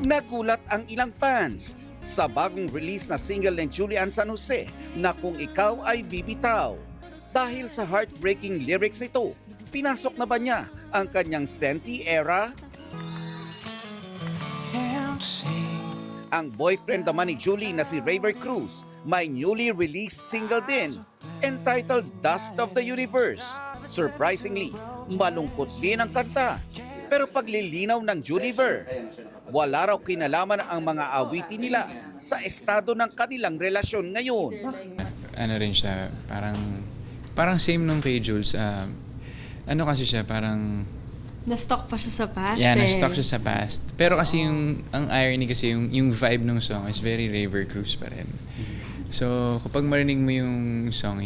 Nagulat ang ilang fans sa bagong release na single ng Julian San Jose na Kung Ikaw Ay Bibitaw. Dahil sa heartbreaking lyrics nito, pinasok na ba niya ang kanyang senti era? Ang boyfriend naman ni Julie na si Raver Cruz may newly released single din entitled Dust of the Universe. Surprisingly, malungkot din ang kanta. Pero paglilinaw ng Juliver, wala raw kinalaman ang mga awitin nila sa estado ng kanilang relasyon ngayon. Ano rin siya, parang same nung kay Jules. Ano kasi siya, parang... Na-stuck pa siya sa past. Yeah, na-stuck siya sa past. Pero kasi ang irony kasi yung vibe ng song is very Raver Cruz pa rin. So, kapag marinig mo yung song,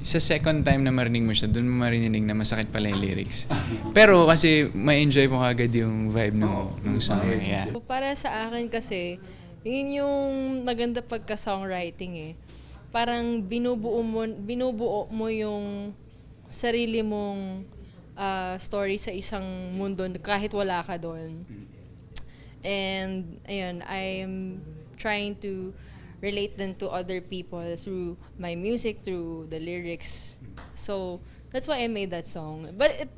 sa second time na marinig mo siya, doon mo marinig na masakit pala yung lyrics. Pero kasi ma-enjoy mo kagad yung vibe ng song. Yeah. Para sa akin kasi, yun yung maganda pagka-songwriting eh. Parang binubuo mo yung sarili mong story sa isang mundo kahit wala ka doon. And ayun, I'm trying to relate them to other people through my music, through the lyrics. So that's why I made that song. But it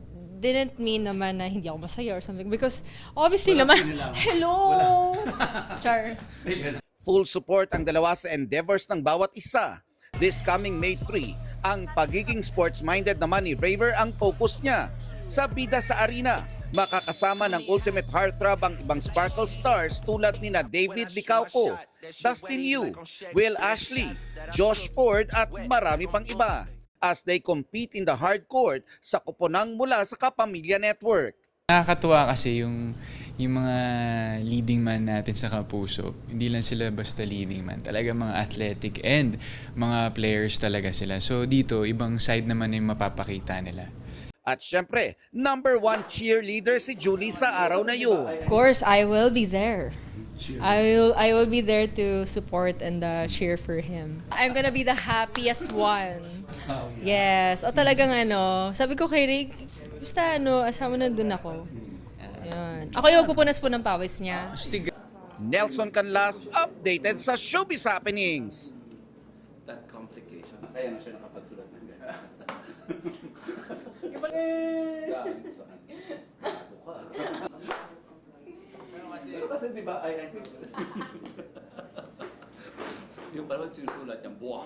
didn't mean naman na hindi ako masaya or something because obviously naman, hello! Char. Full support ang dalawa sa endeavors ng bawat isa. This coming May 3, ang pagiging sports-minded naman ni Raver ang focus niya. Sa bida sa arena, makakasama ng Ultimate Heartthrob ang ibang sparkle stars tulad nina David Licauco, Dustin Yu, Will Ashley, Josh Ford at marami pang iba as they compete in the hardcourt sa kuponang mula sa Kapamilya Network. Nakakatuwa kasi yung mga leading man natin sa Kapuso, hindi lang sila basta leading man. Talaga mga athletic and mga players talaga sila. So dito, ibang side naman yung mapapakita nila. At syempre, number 1 cheerleader si Julie sa araw na yun. Of course, I will be there. I will be there to support and cheer for him. I'm gonna be the happiest one. Yes. O talagang sabi ko kay Rick, basta asama na dun ako. Ayan. Ako yung pupunas po ng pawis niya. Nelson Canlas, updated sa Showbiz Happenings. That complication. Kaya na siya nakapagsulat ng gano'n. Pero kasi di ba, I think... Yung parang sinusulat niya, buwah!